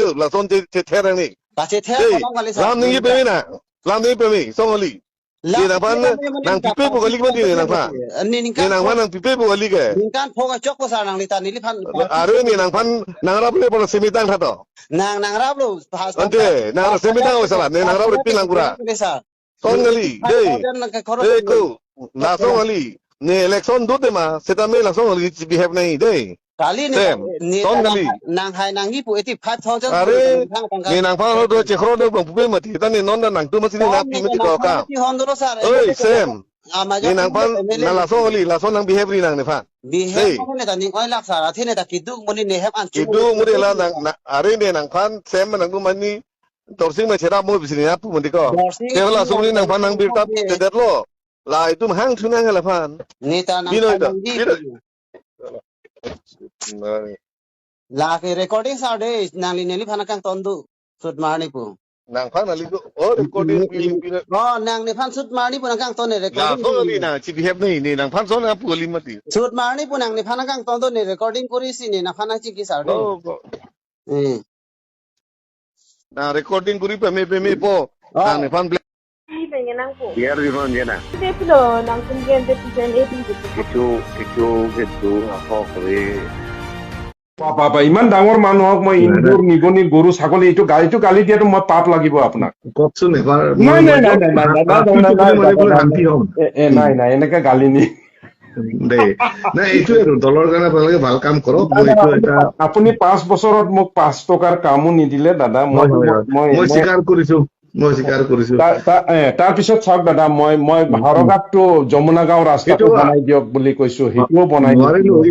ke lason te therang ni กาเชเทคนละมาเลย lam ni pe na lam ni pe mi song ali ni nang pan nang pipe po kali man ni nang pa อันนี้นิง ni กัน nang pan nang pipe po kali ke นิงกันพกจกภาษานางลิตานิลิพัน are ni nang pan nang rap le pala semitang tha to นางรับลูกภาษา ante nang semitang o sala ni nang rap le pilang pura song ali dei ko la song ali ni election do de ma setame la song ali behave nahi dei กาลีนี่นางไฮนางญี่ปุ่นที่พัดเขาจะ are ni nang pan do che khro de bang pupe mati tan ni non nang tu masini na pi mati ko ka ที่ฮอนดูรสาร oi sem ni nang pan na la song ali la song nang behave ni nang ne fa บีเฮฟคนในตอนนี้อ้อยรักษาที่ในตะกิดุมันนี่เฮฟอันจู itu mudi la nang are ni nang pan sem nang tu mani torsing ma chera mo bisini na pu mati ko ke la song ni nang pan nang bir tap te der lo la itu hang thuna ngala pan นี่ตานางลาคือ recording สาวเดย์นางลินนี่พันกังตอนดูสุดมานี่ปุ๊ nang pan ali ko oh recording piling piling อ๋อนางนี่พันสุดมานี่ปุ๊นกังตอนนี่ la recording song ali na chi behave ni nang pan song na pu ali mati สุดมานี่ปุ๊นางนี่พันกังตอนดูนี่ recording กุริสินี่นะพันจิกิสาวเดย์ na recording kuri pe me po nang ne pan Pengen nang po. Biar di mana je nak? Dia pula nang kemudian dia present itu gitu. Itu apa kali? বাবা ইমান ডাঙৰ মানুহক মই ইন্দুৰ নিগনি গৰু ছাগলী এইটো গালি দিয়াটো মই পাপ লাগিব আপোনাক কওকচোন এবাৰ নাই এনেকে গালি নি দেই নাই এইটো আৰু দলৰ কাৰণে আপোনালোকে ভাল কাম কৰক আপুনি 5 বছৰত মোক 5 টকাৰ কামো নিদিলে দাদা মই স্বীকাৰ কৰিছো তাৰ পিছত চাওক দাদা মই ভাৰগাঁৱটো যমুনা গাঁও ৰাস্তাটো বনাই দিয়ক বুলি কৈছো সেইটোও বনাই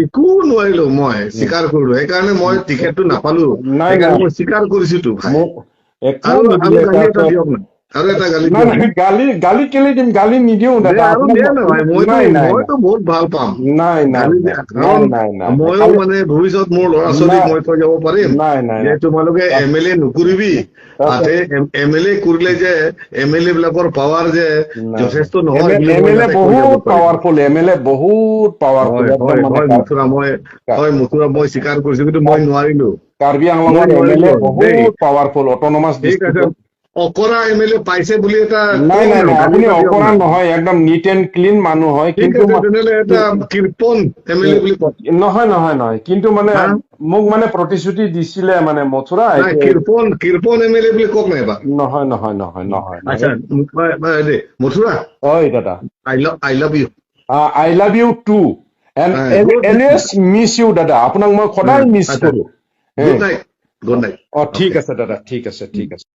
একো নোৱাৰিলো মই স্বীকাৰ কৰিলো সেইকাৰণে মই টিকেটটো নাপালো মই স্বীকাৰ কৰিছোতো আৰু এটা গালি কেলে দিম গালি নিদিও দাদা মইতো বহুত ভাল পাম ময়ো মানে ভৱিষ্যত মোৰ ল'ৰা ছোৱালীক মই থৈ যাব পাৰিম যে তোমালোকে MLA নকৰিবি তাতে MLA কৰিলে যে MLA বিলাকৰ পাৱাৰ যে যথেষ্ট নহয় বহুত পাৱাৰফুল MLA বহুত পাৱাৰফুল মথুৰা মই স্বীকাৰ কৰিছো কিন্তু মই নোৱাৰিলো কাৰ্বি আংলঙৰ MLA বহুত পাৱাৰফুল অট'নমাছ ডিষ্ট্ৰিক্ট অকৰা MLA পাইছে বুলি এটা নাই আপুনি অকৰা নহয় একদম নিট এণ্ড ক্লিন মানুহ হয় কিন্তু এটা কৃপন MLA বুলি নহয় কিন্তু মানে মোক মানে প্ৰতিশ্ৰুতি দিছিলে মানে মথুৰা কৃপন MLA বুলি কওক নাই বা নহয় আচ্ছা মথুৰা ঐ দাদা I love you too and always miss you দাদা আপোনাক মই সদায় মিছ কৰো গুড নাইট ঠিক আছে দাদা ঠিক আছে